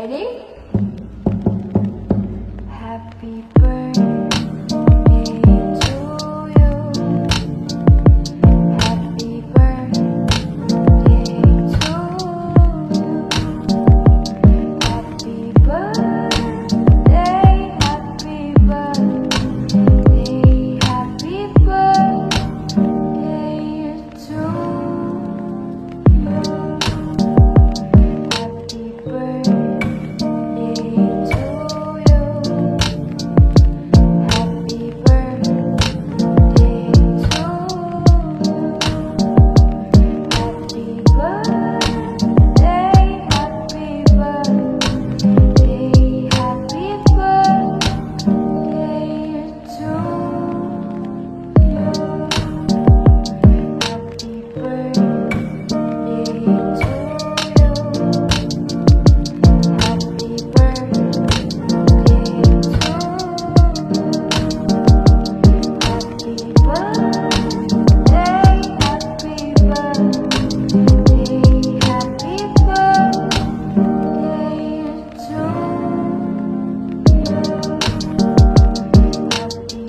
Ready? Happy birthday to you. Happy birthday to you. Happy birthday, happy birthday, happy birthday to you. Happy birthday to you. Happy birthday to you. Happy birthday, happy birthday, happy birthday to you. Happy birthday to you. Happy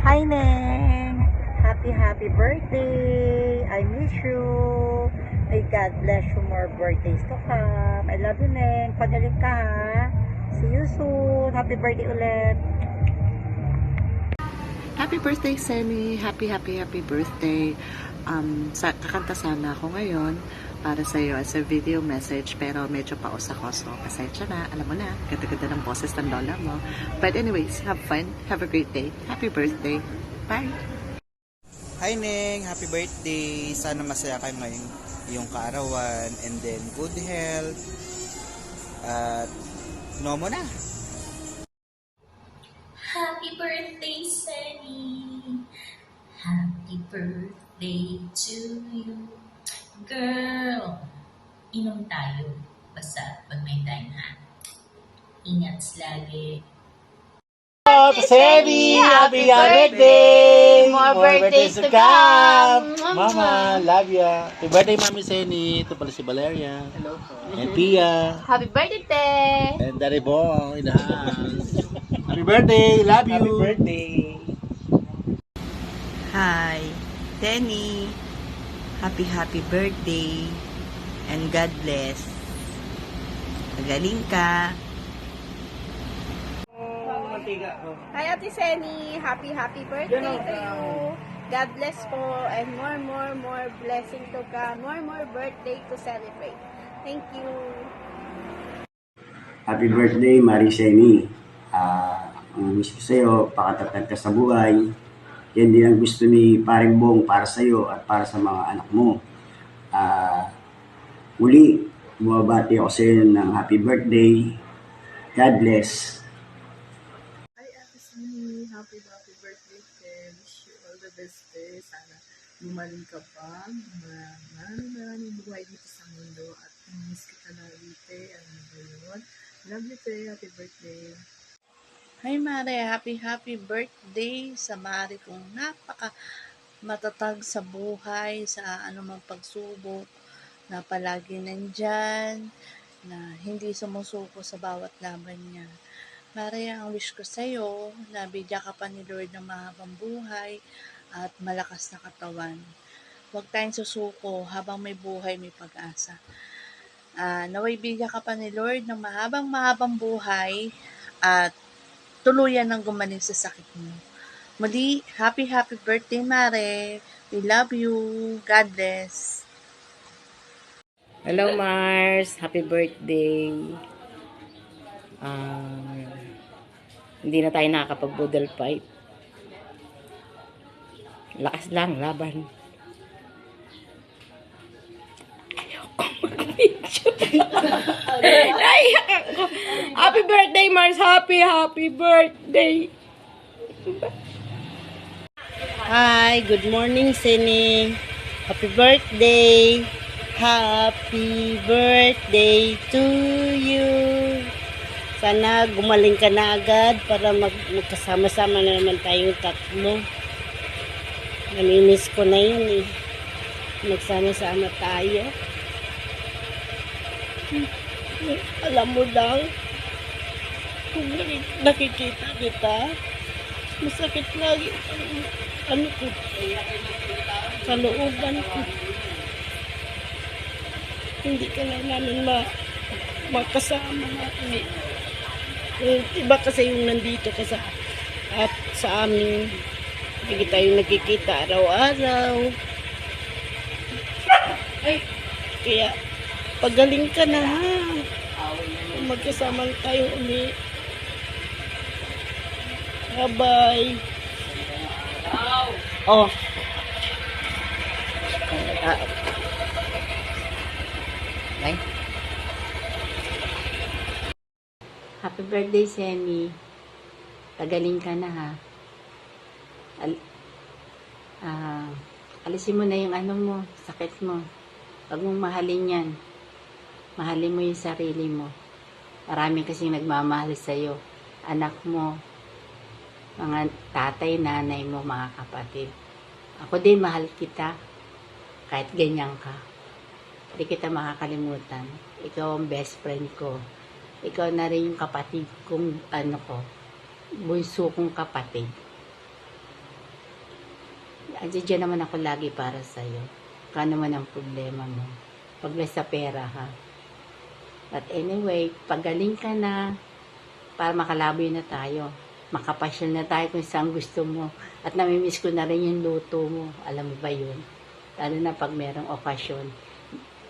Hi, Neng! Happy birthday! I miss you! May God bless you more birthdays to come. I love you, Neng. Pagaling ka, ha? See you soon. Happy birthday ulit. Happy birthday, Semi. Happy birthday. Kakanta sana ako ngayon para sa iyo as a video message, pero medyo paus ako, so pasensya na. Alam mo na, ganda-ganda ng boses ng lola mo. But anyways, have fun. Have a great day. Happy birthday. Bye! Hi Neng, happy birthday. Sana masaya kayo ngayong iyong kaarawan, and then good health. At no mo na. Happy birthday, Sunny! Happy birthday to you. Girl, inom tayo. Basta pag may time, ha? Ingat lagi. Sally, happy birthday! More birthdays to come! Mama, love ya. Happy birthday, Mami Seni. Ito pala si Valeria. Hello po. And Pia. Happy birthday! And Daddy Bong in the house. Happy birthday, love you. Happy birthday. Hi, Tenny. Happy birthday. And God bless. Magaling ka. Hi Ate Seni, happy birthday to you. God bless po and more blessing to come, more birthday to celebrate. Thank you. Happy birthday, Mariseni. Ang wish ko sa'yo, pakatatag ka sa buhay. Yan din ang gusto ni Paring Bong para sa'yo at para sa mga anak mo. Muli, bumabati ako sa'yo ng happy birthday. God bless. Happy birthday, Ken. Wish you all the best, Sana gumaling ka pa. Maraming buhay dito sa mundo at miss kita na ulit. Ano ba yun? Love you too. Happy birthday. Hi Mare, happy birthday sa Mare kong napaka matatag sa buhay, sa anumang pagsubok, na palagi nandyan, na hindi sumusuko sa bawat laban niya. Mare, ang wish ko sa'yo, na bigyan ka pa ni Lord ng mahabang buhay at malakas na katawan. Huwag tayong susuko habang may buhay, may pag-asa. Naway bigyan ka pa ni Lord ng mahabang buhay at tuluyan ng gumaling sa sakit mo. Muli, happy birthday, Mare. We love you. God bless. Hello Mars, happy birthday. Hindi na tayo nakakapag-boodle fight. Lakas lang, laban. Ayoko mag-video. Naiyak ako. Happy birthday Mars, happy birthday. Hi, good morning Seni. Happy birthday. Happy birthday to you. Sana gumaling ka na agad para magkasama-sama na naman tayong tatlo. Namimiss ko na yun eh. Magsama-sama tayo. Alam mo lang, kung nakikita kita, masakit lagi ano ko, kalooban ko. Hindi ka na namin makasama natin. Iba kasi yung nandito ka sa amin. Hindi tayo nagkikita araw-araw. Kaya pagaling ka na ha. Magkasama tayo ulit. Bye-bye. Oh. Bye. Happy birthday, Semi. Pagaling ka na ha. Alisin mo na yung ano mo, sakit mo. Huwag mong mahalin yan. Mahalin mo yung sarili mo. Marami kasing nagmamahal sa'yo. Anak mo, mga tatay, nanay mo, mga kapatid. Ako din, mahal kita. Kahit ganyan ka. Hindi kita makakalimutan. Ikaw ang best friend ko. Ikaw na rin yung kapatid kong, bunso kong kapatid. Andiyan naman ako lagi para sa'yo. Kano man ang problema mo. Pag sa pera, ha. But anyway, pagaling ka na, para makalaboy na tayo. Makapasyal na tayo kung saan gusto mo. At namimiss ko na rin yung luto mo. Alam mo ba yun? Lalo na pag merong okasyon.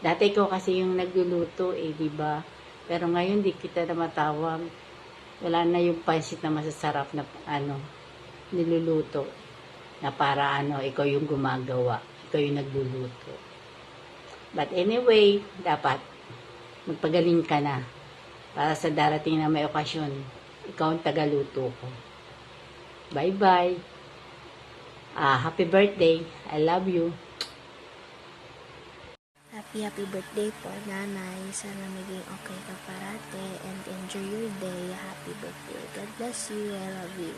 Dati ko kasi yung nagluluto, di ba? Pero ngayon, di kita na matawag. Wala na yung pansit na masasarap na, niluluto. Na para, ikaw yung gumagawa. Ikaw yung nagluluto. But anyway, dapat magpagaling ka na. Para sa darating na may okasyon, ikaw ang tagaluto ko. Bye-bye. Happy birthday. I love you. Happy birthday po, Nanay. Sana maging okay ka parate and enjoy your day. Happy birthday. God bless you. I love you.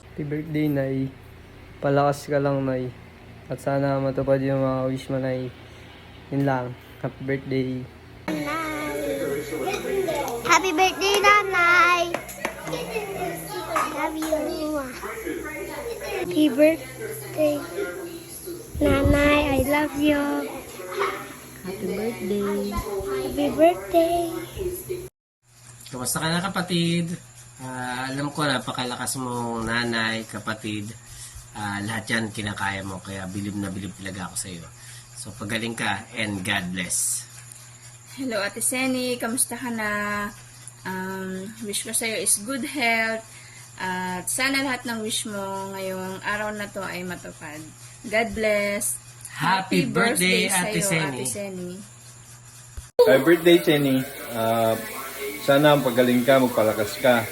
Happy birthday, Nay. Palakas ka lang, Nay. At sana matupad yung mga wish mo, Nay. Yun lang. Happy birthday. Happy birthday, Nanay. Love you. Happy birthday, Nanay. I love you. Happy birthday. Happy birthday. Kamusta ka na, kapatid? Alam ko, napakalakas mong nanay, kapatid. Lahat yan kinakaya mo, kaya bilib na bilib talaga ako sa iyo. So pagaling ka and God bless. Hello Ate Seni, kamusta ka na? Wish ko sa'yo is good health. At sana lahat ng wish mo ngayong araw na to ay matupad. God bless. Happy birthday, Ate sa'yo, Seni. Ate Seni. Happy birthday, Chenny. Sana pagaling ka, magpalakas ka.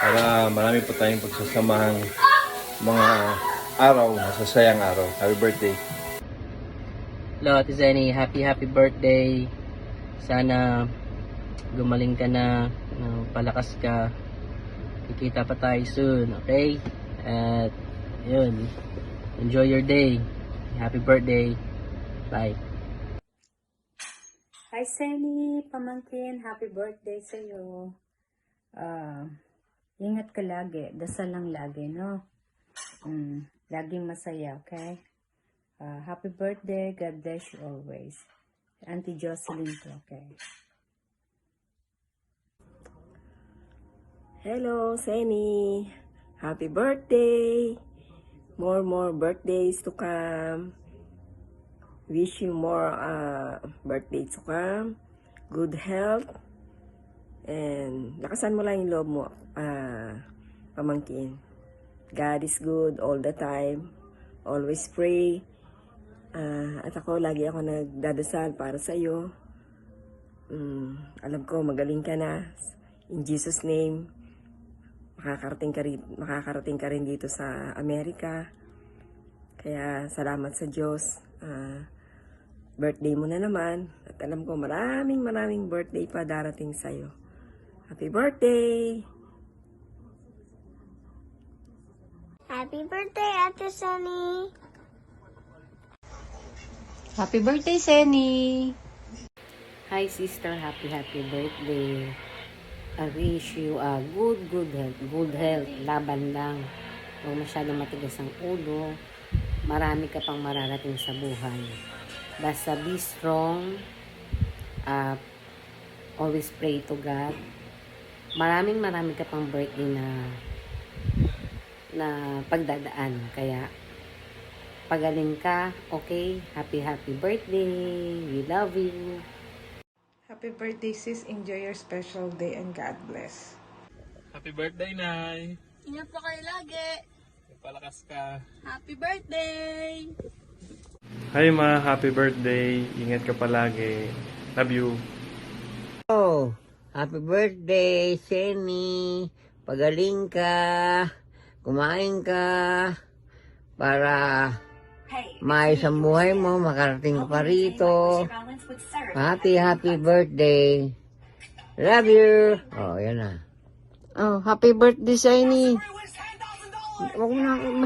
Para marami pa tayong pagsasamahang mga araw, masasayang araw. Happy birthday. Hello, Ate Zenny. Happy birthday. Sana gumaling ka na, palakas ka. Kikita pa tayo soon, okay? At, yun. Enjoy your day. Happy birthday. Bye. Hi, Senny, pamangkin. Happy birthday sa'yo. Ingat ka lagi. Dasal lang lagi, no? Laging masaya, okay? Happy birthday. God bless you always. Auntie Jocelyn to, okay? Hello, Senny. Happy birthday. More birthdays to come. Wish you more birthdays to come. Good health. And lakasan mo lang yung loob mo, pamangkin. God is good all the time. Always pray. At lagi ako nagdadasal para sa iyo. Alam ko, magaling ka na. In Jesus' name, makakarating ka rin dito sa Amerika. Kaya salamat sa Diyos. Birthday mo na naman. At alam ko, maraming birthday pa darating sa'yo. Happy birthday! Happy birthday, Ate Sunny! Happy birthday, Senny! Hi, sister. Happy birthday. I wish you a good health. Laban lang. Huwag masyadong matigas ang ulo. Marami ka pang mararating sa buhay. Basta be strong. Always pray to God. Maraming ka pang birthday na pagdadaan. Kaya, pagaling ka, okay? Happy birthday. We love you. Happy birthday, sis. Enjoy your special day and God bless. Happy birthday, Nay. Ingat po kayo lagi. Palakas ka. Happy birthday! Hi ma, happy birthday. Ingat ka palagi. Love you. Oh, happy birthday, Senny. Pagaling ka. Kumain ka. Para maayos ang buhay mo. Makarating ka pa rito. Happy birthday. Love you. Oh, yan na. Oh, happy birthday, Senny. Huwag mo na